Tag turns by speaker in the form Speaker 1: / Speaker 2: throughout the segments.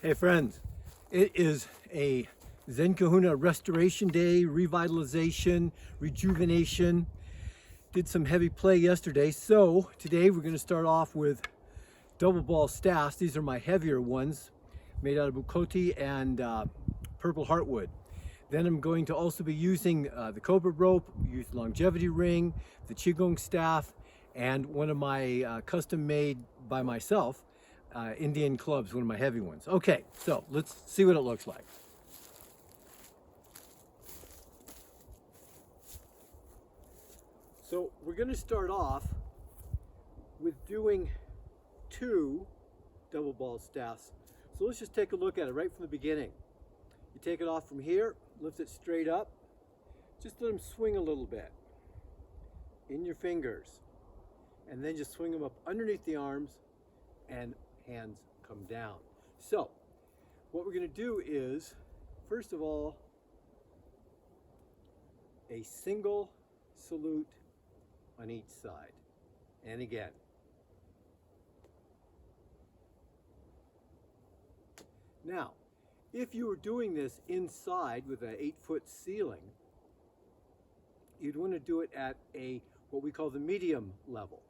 Speaker 1: Hey friends, it is a ZenKahuna restoration day, revitalization, rejuvenation. Did some heavy play yesterday, so today we're going to start off with double ball staffs. These are my heavier ones, made out of bukote and purple heartwood. Then I'm going to also be using the Cobra Rope, use longevity ring, the Qigong Staff, and one of my custom made by myself Indian clubs, one of my heavy ones. Okay, so let's see what it looks like. So we're going to start off with doing 2 double ball staffs. So let's just take a look at it right from the beginning. You take it off from here, lift it straight up, just let them swing a little bit in your fingers, and then just swing them up underneath the arms and hands come down. So what we're going to do is, first of all, a single salute on each side, and again. Now, if you were doing this inside with an 8-foot ceiling, you'd want to do it at a what we call the medium level.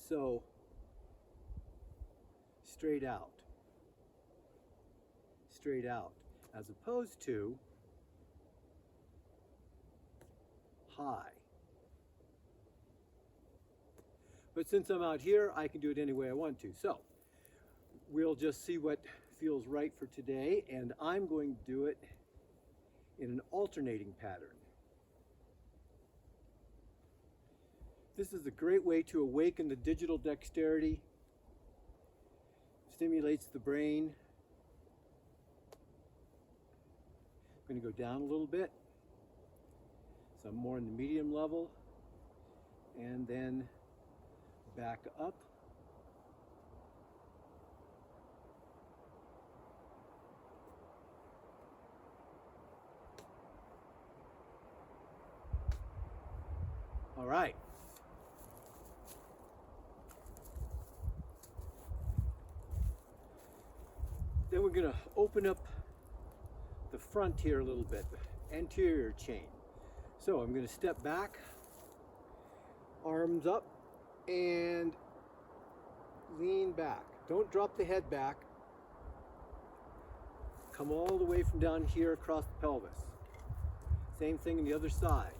Speaker 1: So straight out, as opposed to high. But since I'm out here, I can do it any way I want to. So we'll just see what feels right for today, and I'm going to do it in an alternating pattern. This is a great way to awaken the digital dexterity, stimulates the brain. I'm going to go down a little bit, so I'm more in the medium level, and then back up. All right. Then we're going to open up the front here a little bit, anterior chain. So I'm going to step back, arms up, and lean back. Don't drop the head back. Come all the way from down here across the pelvis. Same thing on the other side.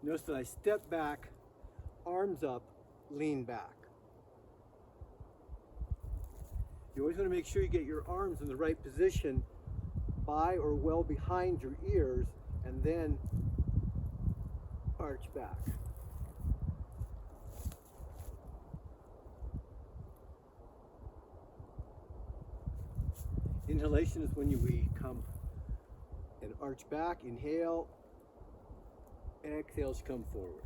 Speaker 1: Notice that I step back, arms up, lean back. You always want to make sure you get your arms in the right position by or well behind your ears, and then arch back. Inhalation is when we come and arch back. Inhale. Exhale to come forward.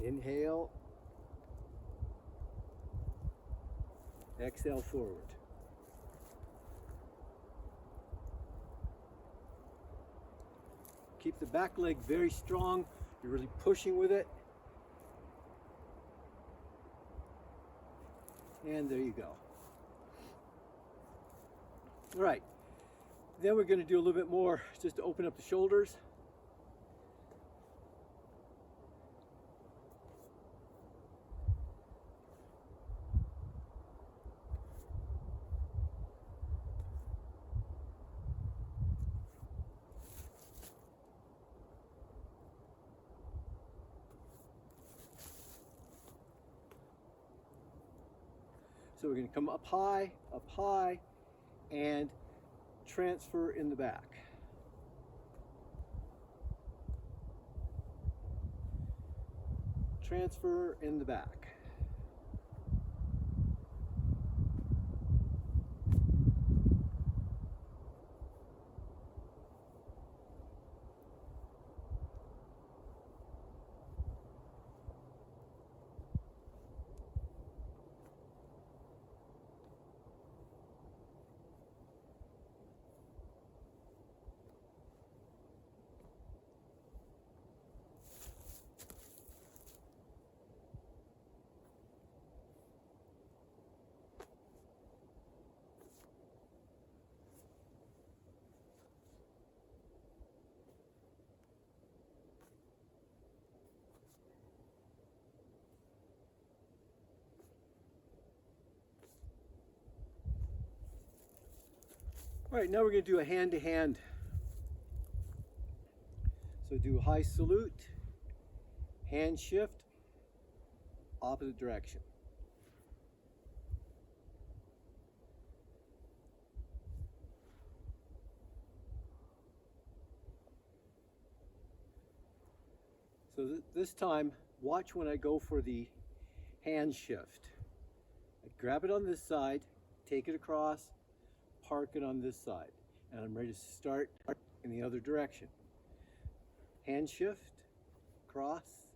Speaker 1: Inhale. Exhale forward. Keep the back leg very strong. You're really pushing with it. And there you go. All right. Then we're going to do a little bit more just to open up the shoulders. So we're going to come up high, and transfer in the back. Transfer in the back. All right, now we're going to do a hand-to-hand. So do a high salute, hand shift, opposite direction. So this time, watch when I go for the hand shift. I grab it on this side, take it across, park it on this side, and I'm ready to start in the other direction. Hand shift, cross,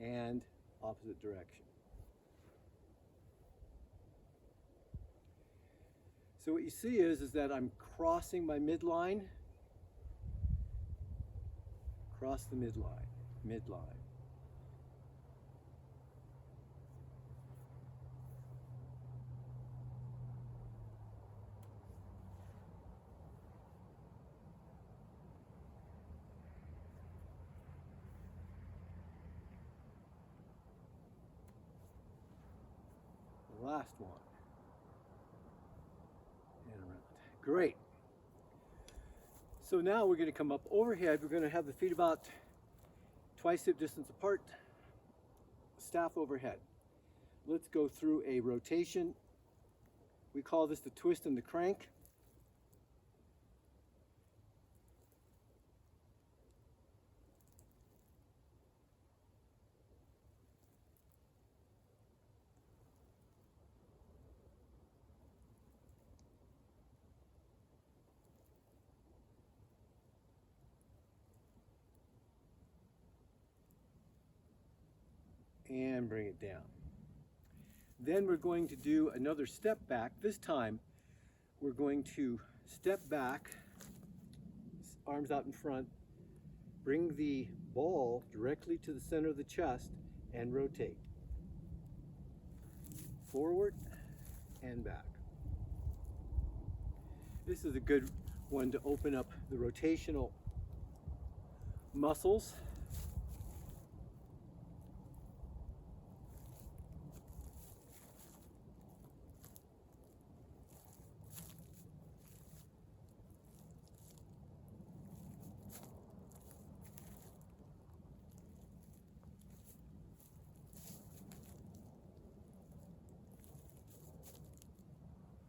Speaker 1: and opposite direction. So what you see is that I'm crossing my midline, cross the midline, midline. The last one. And around. Great. So now we're going to come up overhead. We're going to have the feet about twice hip distance apart, staff overhead. Let's go through a rotation. We call this the twist and the crank. And bring it down. Then we're going to do another step back. This time we're going to step back, arms out in front, bring the ball directly to the center of the chest and rotate. Forward and back. This is a good one to open up the rotational muscles.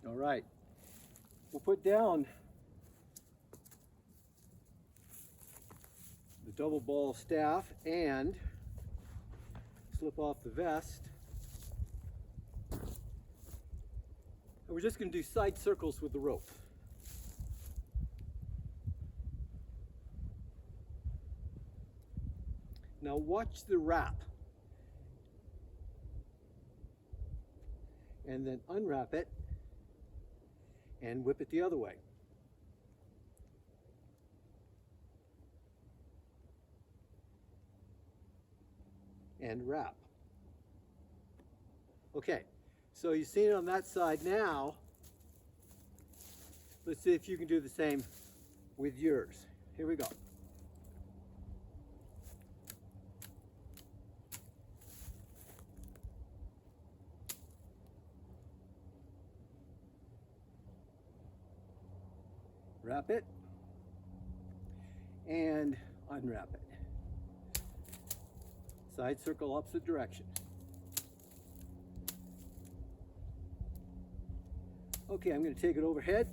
Speaker 1: All right, we'll put down the double ball staff and slip off the vest. And we're just going to do side circles with the rope. Now watch the wrap. And then unwrap it and whip it the other way. And wrap. Okay, so you've seen it on that side now. Let's see if you can do the same with yours. Here we go. Wrap it and unwrap it. Side circle opposite direction. Okay, I'm going to take it overhead.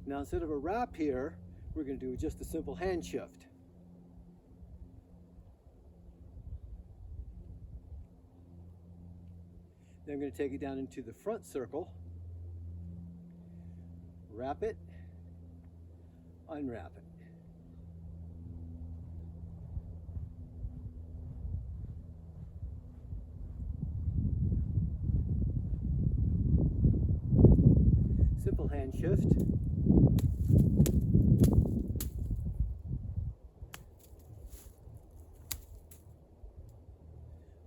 Speaker 1: Now instead of a wrap here, we're going to do just a simple hand shift. Then I'm going to take it down into the front circle, wrap it, unwrap it. Simple hand shift.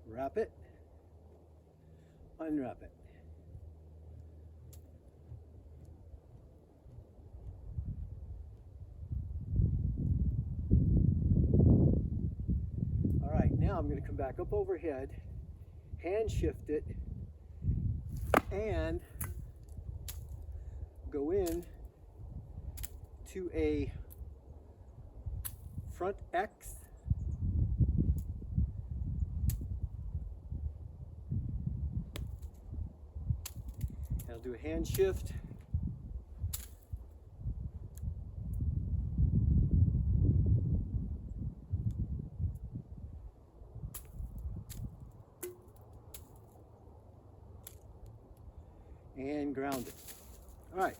Speaker 1: Wrap it, unwrap it. All right, now I'm going to come back up overhead, hand shift it, and go in to a front X, I'll do a hand shift, and ground it. All right,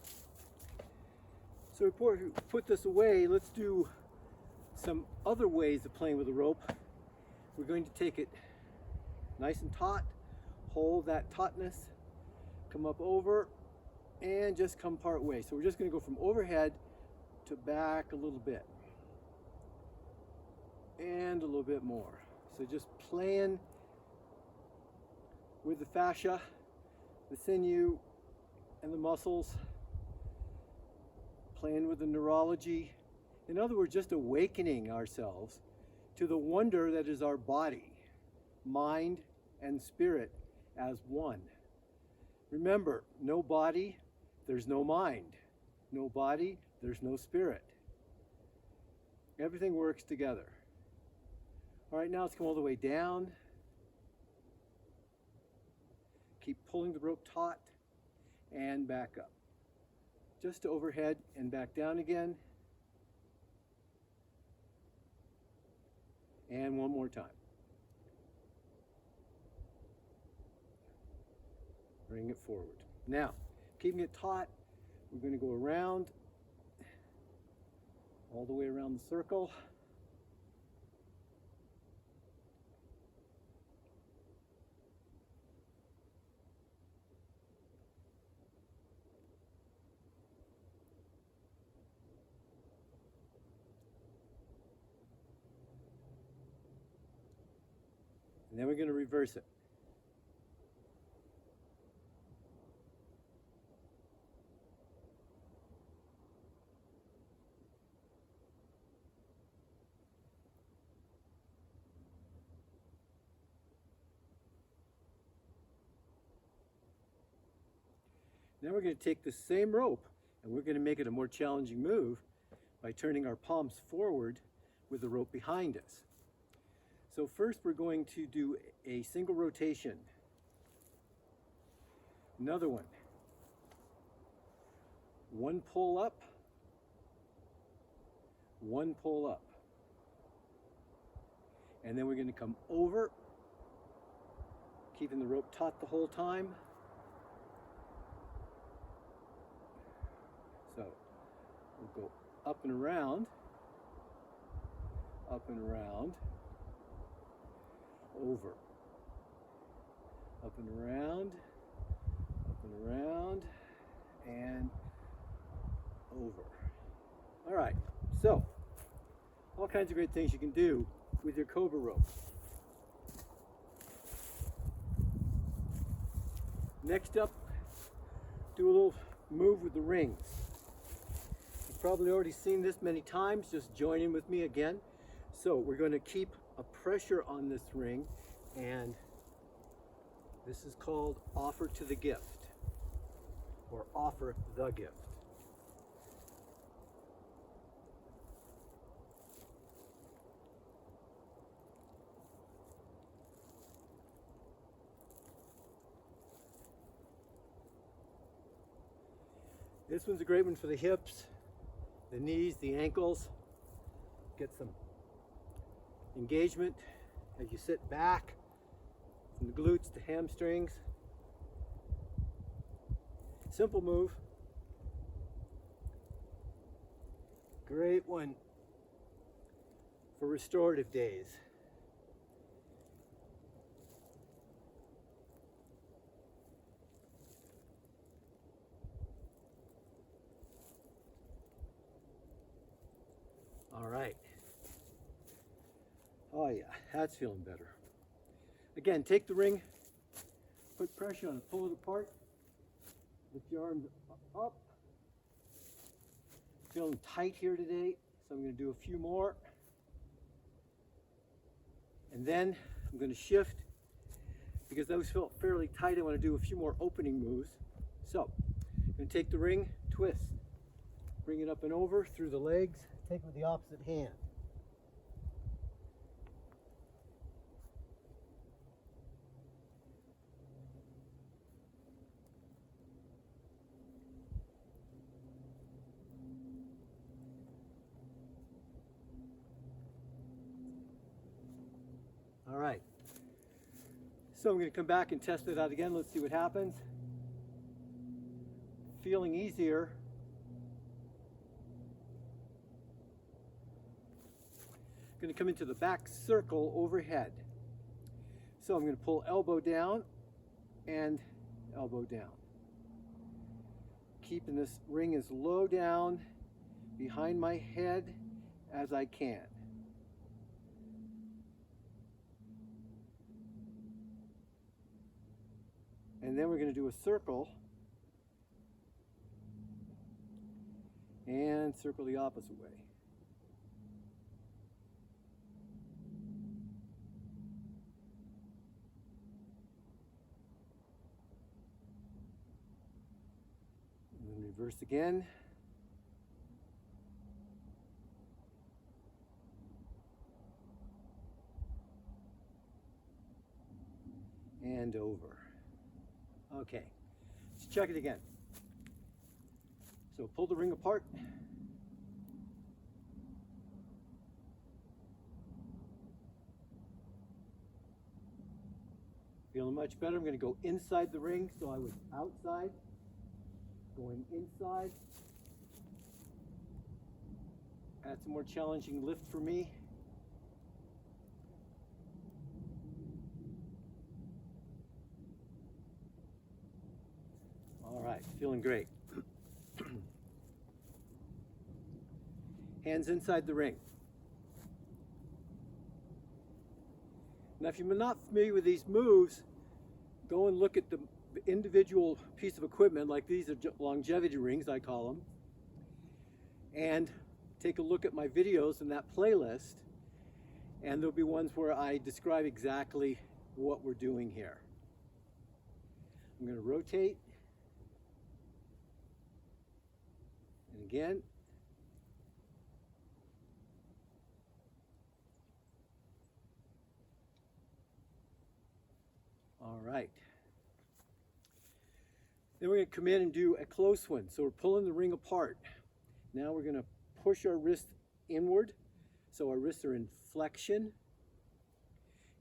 Speaker 1: so before we put this away, let's do some other ways of playing with the rope. We're going to take it nice and taut, hold that tautness, come up over, and just come part way. So we're just going to go from overhead to back a little bit, and a little bit more. So just playing with the fascia, the sinew, and the muscles, playing with the neurology. In other words, just awakening ourselves to the wonder that is our body, mind, and spirit as one. Remember, no body, there's no mind. No body, there's no spirit. Everything works together. All right, now let's come all the way down. Keep pulling the rope taut and back up. Just to overhead and back down again. And one more time. Bring it forward. Now, keeping it taut, we're going to go around, all the way around the circle. And then we're going to reverse it. Now we're going to take the same rope and we're going to make it a more challenging move by turning our palms forward with the rope behind us. So first we're going to do a single rotation. Another one. One pull up, one pull up. And then we're going to come over, keeping the rope taut the whole time. So we'll go up and around, over, up and around, and over. All right, so all kinds of great things you can do with your Cobra rope. Next up, do a little move with the rings. You've probably already seen this many times, just join in with me again. So we're going to keep a pressure on this ring, and this is called offer to the gift, or offer the gift. This one's a great one for the hips, the knees, the ankles. Get some engagement as you sit back, from the glutes to hamstrings. Simple move. Great one for restorative days. All right. Oh yeah, that's feeling better. Again, take the ring, put pressure on it, pull it apart, lift your arms up. Feeling tight here today, so I'm going to do a few more. And then I'm going to shift because those felt fairly tight. I want to do a few more opening moves. So I'm going to take the ring, twist, bring it up and over through the legs, take it with the opposite hand. All right, so I'm going to come back and test it out again. Let's see what happens. Feeling easier. Going to come into the back circle overhead. So I'm going to pull elbow down and elbow down. Keeping this ring as low down behind my head as I can. And then we're going to do a circle and circle the opposite way. And then reverse again. And over. Okay, let's check it again. So pull the ring apart. Feeling much better. I'm going to go inside the ring. So I was outside, going inside. That's a more challenging lift for me. All right, feeling great. Hands inside the ring. Now, if you're not familiar with these moves, go and look at the individual piece of equipment, like these are longevity rings, I call them, and take a look at my videos in that playlist, and there'll be ones where I describe exactly what we're doing here. I'm going to rotate. And again. All right. Then we're going to come in and do a close one. So we're pulling the ring apart. Now we're going to push our wrist inward. So our wrists are in flexion.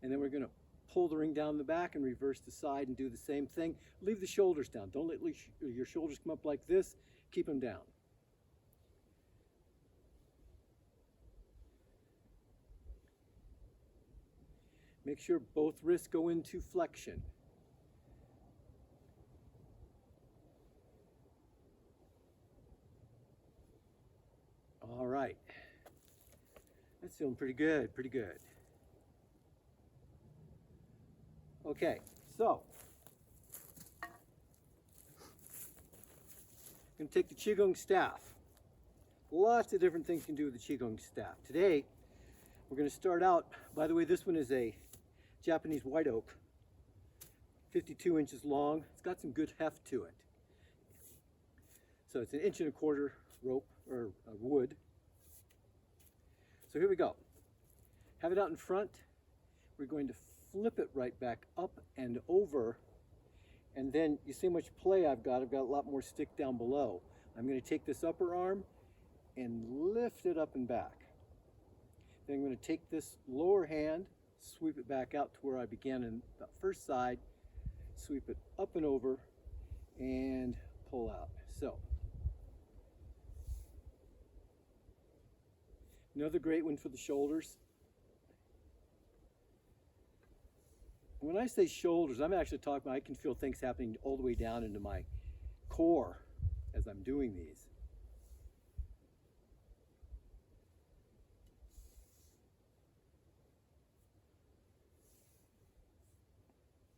Speaker 1: And then we're going to pull the ring down the back and reverse the side and do the same thing. Leave the shoulders down. Don't let your shoulders come up like this. Keep them down. Make sure both wrists go into flexion. All right. That's feeling pretty good, pretty good. Okay, so I'm going to take the Qigong Staff. Lots of different things you can do with the Qigong Staff. Today, we're going to start out, by the way, this one is a Japanese white oak, 52 inches long. It's got some good heft to it. So it's 1.25 inches rope, or wood. So here we go. Have it out in front. We're going to flip it right back up and over. And then you see how much play I've got. I've got a lot more stick down below. I'm going to take this upper arm and lift it up and back. Then I'm going to take this lower hand, sweep it back out to where I began in the first side, sweep it up and over, and pull out. So, another great one for the shoulders. When I say shoulders, I'm actually talking about I can feel things happening all the way down into my core as I'm doing these.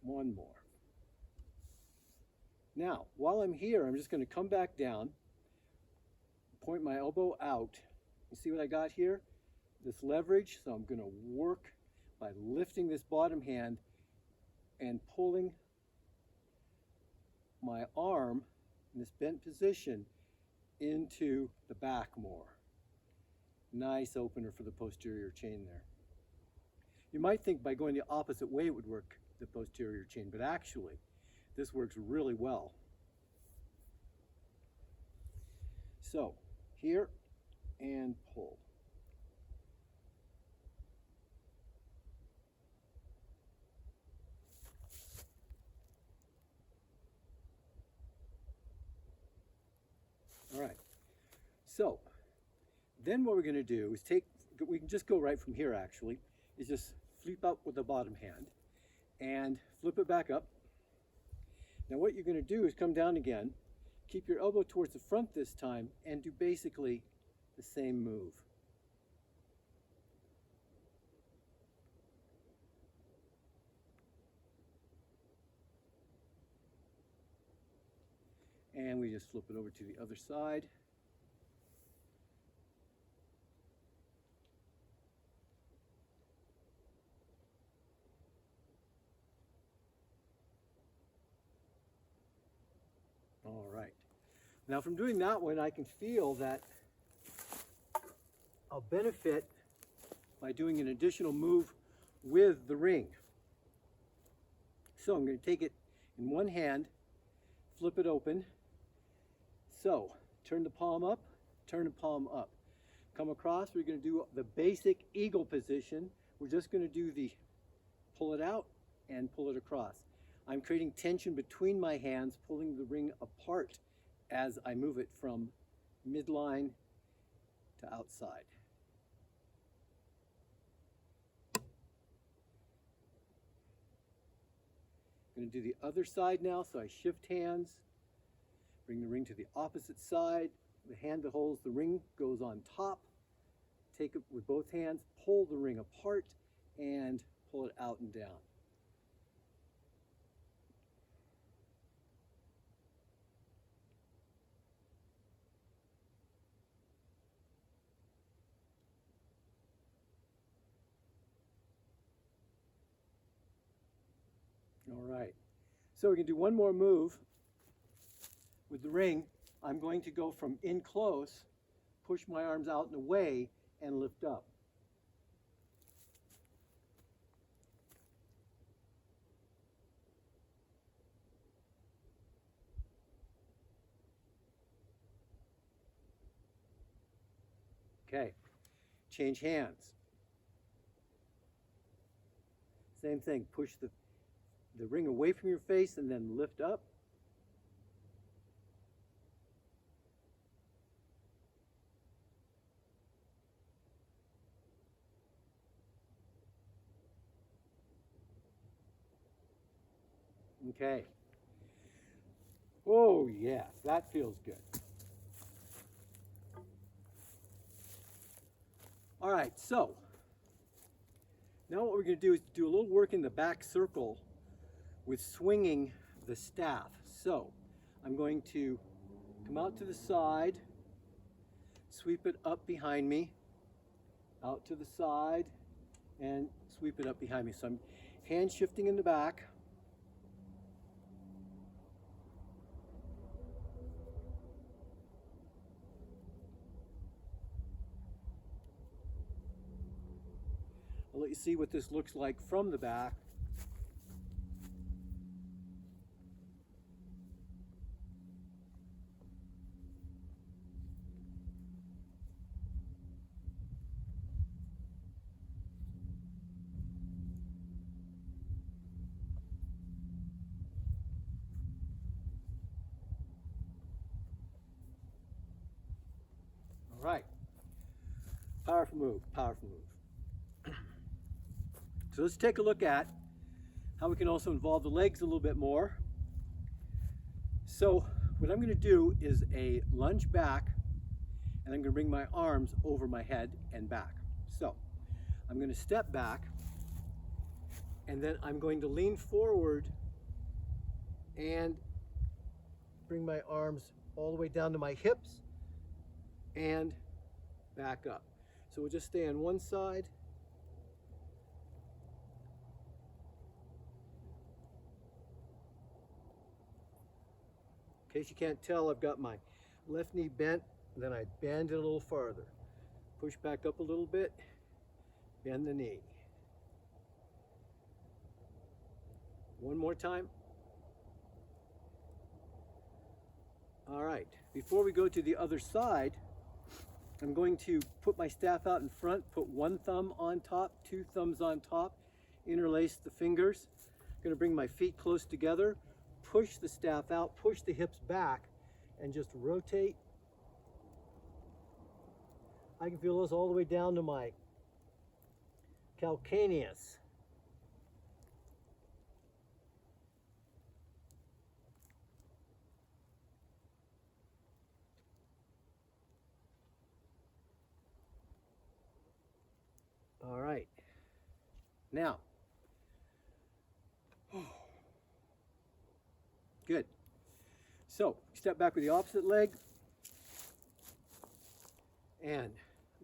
Speaker 1: One more. Now, while I'm here, I'm just going to come back down, point my elbow out. You see what I got here? This leverage. So I'm going to work by lifting this bottom hand and pulling my arm in this bent position into the back more. Nice opener for the posterior chain there. You might think by going the opposite way it would work the posterior chain, but actually this works really well. So here and pull. All right, so then what we're going to do is we can just go right from here actually, is just flip up with the bottom hand and flip it back up. Now what you're going to do is come down again, keep your elbow towards the front this time, and do basically the same move. And we just flip it over to the other side. All right. Now from doing that one, I can feel that I'll benefit by doing an additional move with the ring. So I'm going to take it in one hand, flip it open. So turn the palm up, turn the palm up. Come across, we're going to do the basic eagle position. We're just going to do the pull it out and pull it across. I'm creating tension between my hands, pulling the ring apart as I move it from midline to outside. I'm going to do the other side now, so I shift hands, bring the ring to the opposite side. The hand that holds the ring goes on top. Take it with both hands, pull the ring apart, and pull it out and down. All right, so we can do one more move with the ring. I'm going to go from in close, push my arms out and away, and lift up. Okay, change hands. Same thing, push the ring away from your face and then lift up. Okay. Oh yes, that feels good. All right, so now what we're going to do is do a little work in the back circle with swinging the staff. So I'm going to come out to the side, sweep it up behind me, out to the side, and sweep it up behind me. So I'm hand shifting in the back. I'll let you see what this looks like from the back. All right, powerful move, powerful move. So let's take a look at how we can also involve the legs a little bit more. So what I'm going to do is a lunge back, and I'm going to bring my arms over my head and back. So I'm going to step back, and then I'm going to lean forward and bring my arms all the way down to my hips and back up. So we'll just stay on one side In case you can't tell, I've got my left knee bent, and then I bend it a little farther. Push back up a little bit, bend the knee. One more time. All right, before we go to the other side, I'm going to put my staff out in front, put one thumb on top, two thumbs on top, interlace the fingers. I'm going to bring my feet close together, push the staff out, push the hips back, and just rotate. I can feel those all the way down to my calcaneus. All right. Now, good. So, step back with the opposite leg and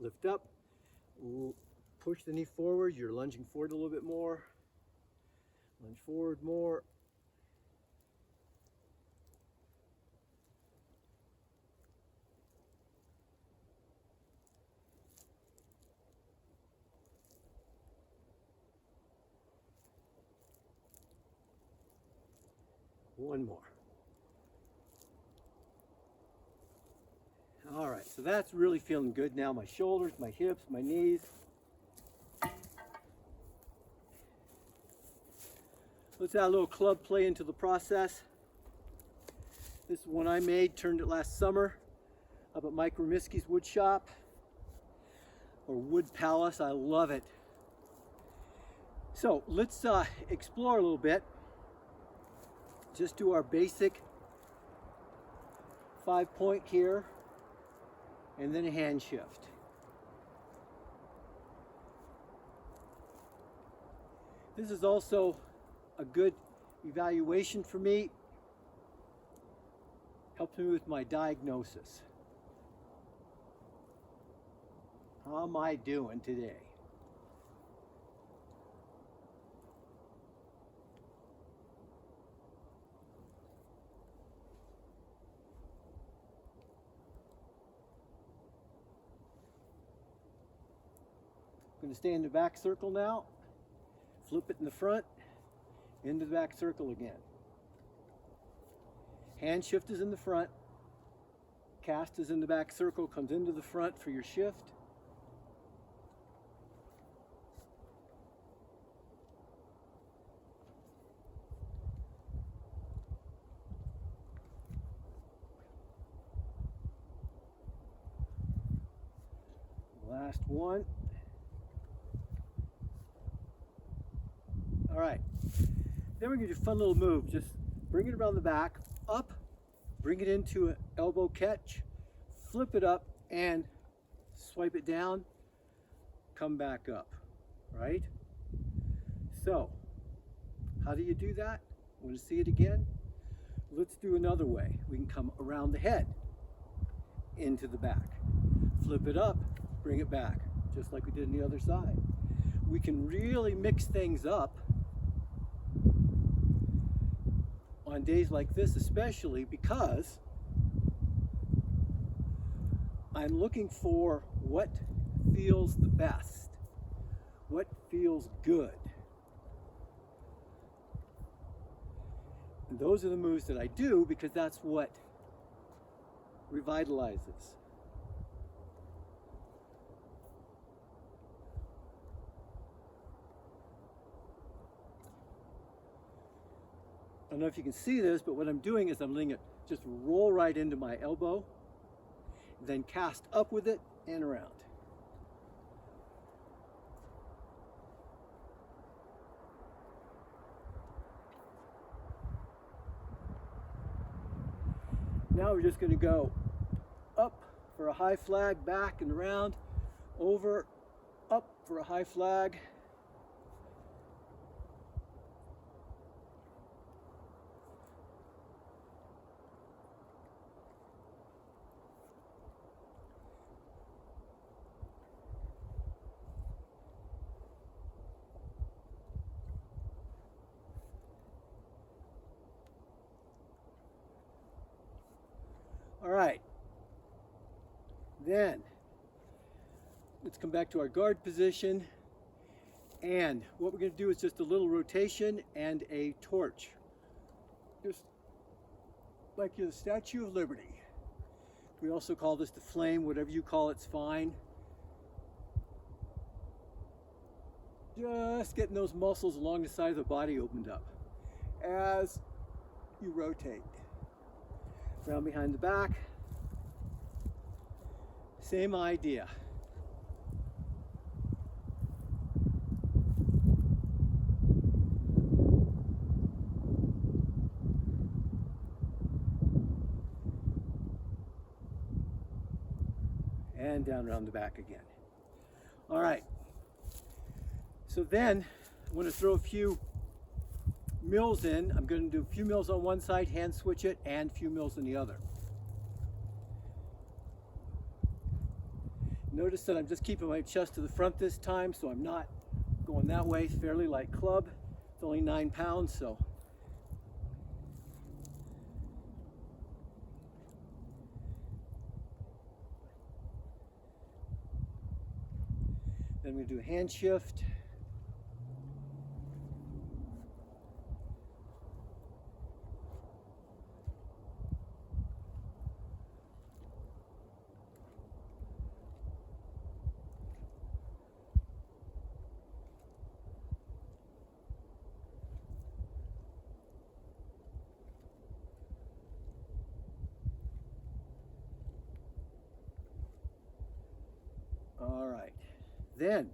Speaker 1: lift up. Push the knee forward. You're lunging forward a little bit more. Lunge forward more. One more. All right, so that's really feeling good now. My shoulders, my hips, my knees. Let's add a little club play into the process. This is one I made, turned it last summer up at Mike Romiski's wood shop, or Wood Palace. I love it. So let's explore a little bit. Just do our basic 5-point here, and then a hand shift. This is also a good evaluation for me. Helps me with my diagnosis. How am I doing today? I'm going to stay in the back circle now. Flip it in the front, into the back circle again. Hand shift is in the front. Cast is in the back circle, comes into the front for your shift. Last one. All right, then we're going to do a fun little move. Just bring it around the back, up, bring it into an elbow catch, flip it up, and swipe it down, come back up, right? So, how do you do that? Want to see it again? Let's do another way. We can come around the head, into the back, flip it up, bring it back, just like we did on the other side. We can really mix things up on days like this, especially because I'm looking for what feels the best, what feels good. And those are the moves that I do because that's what revitalizes. I don't know if you can see this, but what I'm doing is I'm letting it just roll right into my elbow, then cast up with it and around. Now we're just going to go up for a high flag, back and around, over, up for a high flag. All right. Then let's come back to our guard position. And what we're going to do is just a little rotation and a torch. Just like the Statue of Liberty. We also call this the flame, whatever you call it's fine. Just getting those muscles along the side of the body opened up as you rotate. Round behind the back. Same idea. And down around the back again. All right. So then I'm going to throw a few mills in. I'm going to do a few mills on one side, hand switch it, and a few mills on the other. Notice that I'm just keeping my chest to the front this time, so I'm not going that way. Fairly light club. It's only 9 pounds, so. Then I'm going to do a hand shift. All right, then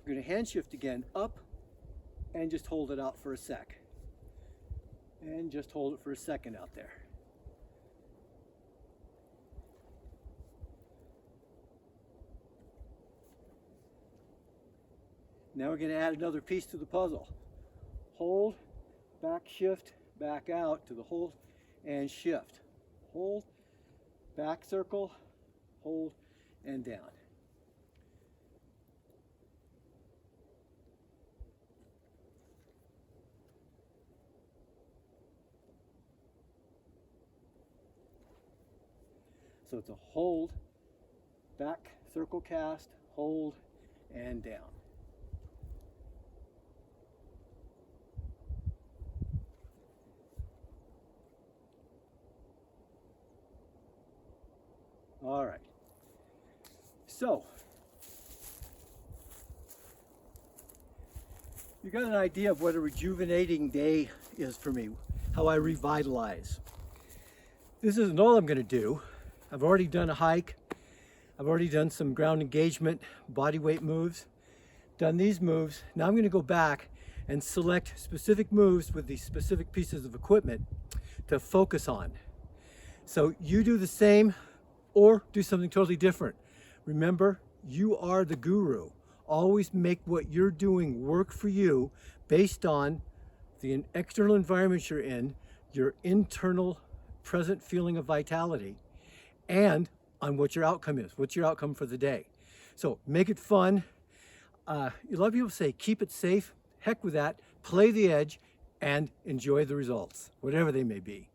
Speaker 1: we're going to hand shift again up and just hold it out for a sec. And just hold it for a second out there. Now we're going to add another piece to the puzzle. Hold, back shift, back out to the hold and shift. Hold, back circle, hold, and down. So it's a hold, back circle cast, hold, and down. All right. So you got an idea of what a rejuvenating day is for me, how I revitalize. This isn't all I'm going to do. I've already done a hike. I've already done some ground engagement, body weight moves, done these moves. Now I'm going to go back and select specific moves with these specific pieces of equipment to focus on. So you do the same or do something totally different. Remember, you are the guru. Always make what you're doing work for you based on the external environment you're in, your internal present feeling of vitality, and on what your outcome is. What's your outcome for the day? So make it fun. A lot of people say, keep it safe. Heck with that. Play the edge and enjoy the results, whatever they may be.